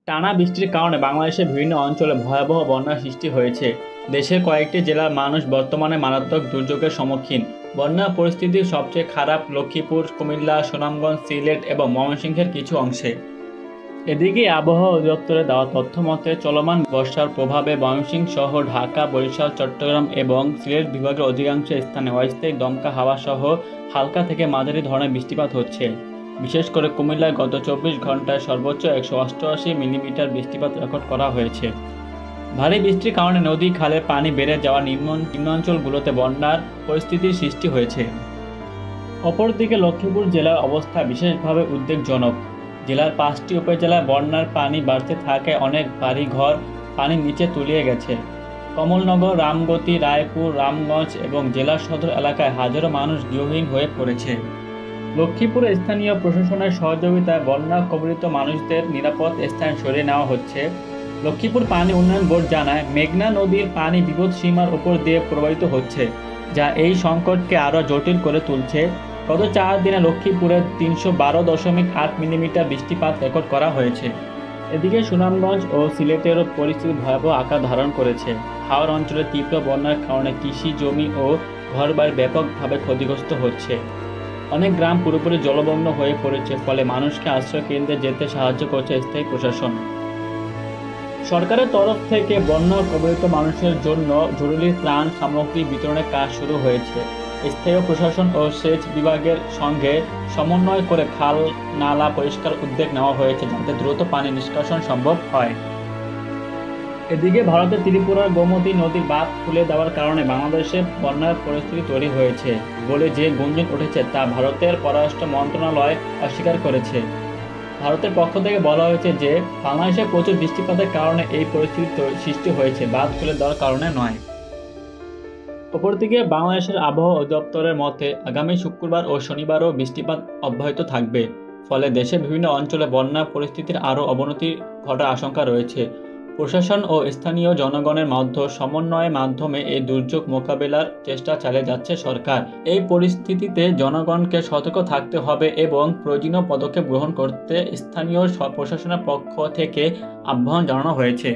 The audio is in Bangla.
টানা বৃষ্টির কারণে বাংলাদেশের বিভিন্ন অঞ্চলে ভয়াবহ বন্যার সৃষ্টি হয়েছে। দেশের কয়েকটি জেলার মানুষ বর্তমানে মারাত্মক দুর্যোগের সম্মুখীন। বন্যা পরিস্থিতি সবচেয়ে খারাপ লক্ষ্মীপুর, কুমিল্লা, সুনামগঞ্জ, সিলেট এবং ময়মনসিংহের কিছু অংশে। এদিকে আবহাওয়া অধিদপ্তরের দেওয়া তথ্য মতে চলমান বর্ষার প্রভাবে ময়মনসিংহ সহ ঢাকা, বরিশাল, চট্টগ্রাম এবং সিলেট বিভাগের অধিকাংশ স্থানে অস্থায়ী দমকা হাওয়া সহ হালকা থেকে মাঝারি ধরনের বৃষ্টিপাত হচ্ছে। বিশেষ করে কুমিল্লায় গত 24 ঘন্টায় সর্বোচ্চ 188 মিলিমিটার বৃষ্টিপাত রেকর্ড করা হয়েছে। ভারী বৃষ্টির কারণে নদী, খালের পানি বেড়ে যাওয়া নিম্নাঞ্চলগুলোতে বন্যার পরিস্থিতির সৃষ্টি হয়েছে। অপরদিকে লক্ষ্মীপুর জেলার অবস্থা বিশেষভাবে উদ্বেগজনক। জেলার 5টি উপজেলায় বন্যার পানি বাড়তে থাকায় অনেক বাড়িঘর পানির নিচে তলিয়ে গেছে। কমলনগর, রামগতি, রায়পুর, রামগঞ্জ এবং জেলার সদর এলাকায় হাজারো মানুষ গৃহহীন হয়ে পড়েছে। লক্ষ্মীপুরে স্থানীয় প্রশাসনের সহযোগিতায় বন্যা কবলিত মানুষদের নিরাপদ স্থানে সরিয়ে নেওয়া হচ্ছে। লক্ষ্মীপুর পানি উন্নয়ন বোর্ড জানায়, মেঘনা নদীর পানি বিপদ সীমার উপর দিয়ে প্রবাহিত হচ্ছে, যা এই সংকটকে আরও জটিল করে তুলছে। গত 4 দিনে লক্ষ্মীপুরে 312.8 মিলিমিটার বৃষ্টিপাত রেকর্ড করা হয়েছে। এদিকে সুনামগঞ্জ ও সিলেটেরও পরিস্থিতি ভয়াবহ আকার ধারণ করেছে। হাওর অঞ্চলে তীব্র বন্যার কারণে কৃষি জমি ও ঘরবাড়ি ব্যাপকভাবে ক্ষতিগ্রস্ত হচ্ছে। অনেক গ্রাম পুরোপুরি জলমগ্ন হয়ে পড়েছে, ফলে মানুষকে আশ্রয় কেন্দ্রে যেতে সাহায্য করছে স্থায়ী প্রশাসন। সরকারের তরফ থেকে বন্যা কবলিত মানুষের জন্য জরুরি ত্রাণ সামগ্রী বিতরণের কাজ শুরু হয়েছে। স্থানীয় প্রশাসন ও সেচ বিভাগের সঙ্গে সমন্বয় করে খাল, নালা পরিষ্কার উদ্যোগ নেওয়া হয়েছে, যাতে দ্রুত পানি নিষ্কাশন সম্ভব হয়। এদিকে ভারতের ত্রিপুরার গোমতী নদীর বাঁধ খুলে দেওয়ার কারণে বাংলাদেশে বন্যার পরিস্থিতি তৈরি হয়েছে বলে যে গুঞ্জন উঠেছে তা ভারতের পররাষ্ট্র মন্ত্রণালয় অস্বীকার করেছে। ভারতের পক্ষ থেকে বলা হয়েছে যে বাংলাদেশে প্রচুর বৃষ্টিপাতের কারণে এই পরিস্থিতি সৃষ্টি হয়েছে, বাঁধ খুলে দেওয়ার কারণে নয়। অপরদিকে বাংলাদেশের আবহাওয়া অধিদপ্তরের মতে আগামী শুক্রবার ও শনিবারও বৃষ্টিপাত অব্যাহত থাকবে, ফলে দেশের বিভিন্ন অঞ্চলে বন্যা পরিস্থিতির আরও অবনতি ঘটার আশঙ্কা রয়েছে। প্রশাসন ও স্থানীয় জনগণের মধ্যে সমন্বয়ের মাধ্যমে এই দুর্যোগ মোকাবেলার চেষ্টা চালিয়ে যাচ্ছে সরকার। এই পরিস্থিতিতে জনগণকে সতর্ক থাকতে হবে এবং প্রয়োজনীয় পদক্ষেপ গ্রহণ করতে স্থানীয় প্রশাসনের পক্ষ থেকে আহ্বান জানানো হয়েছে।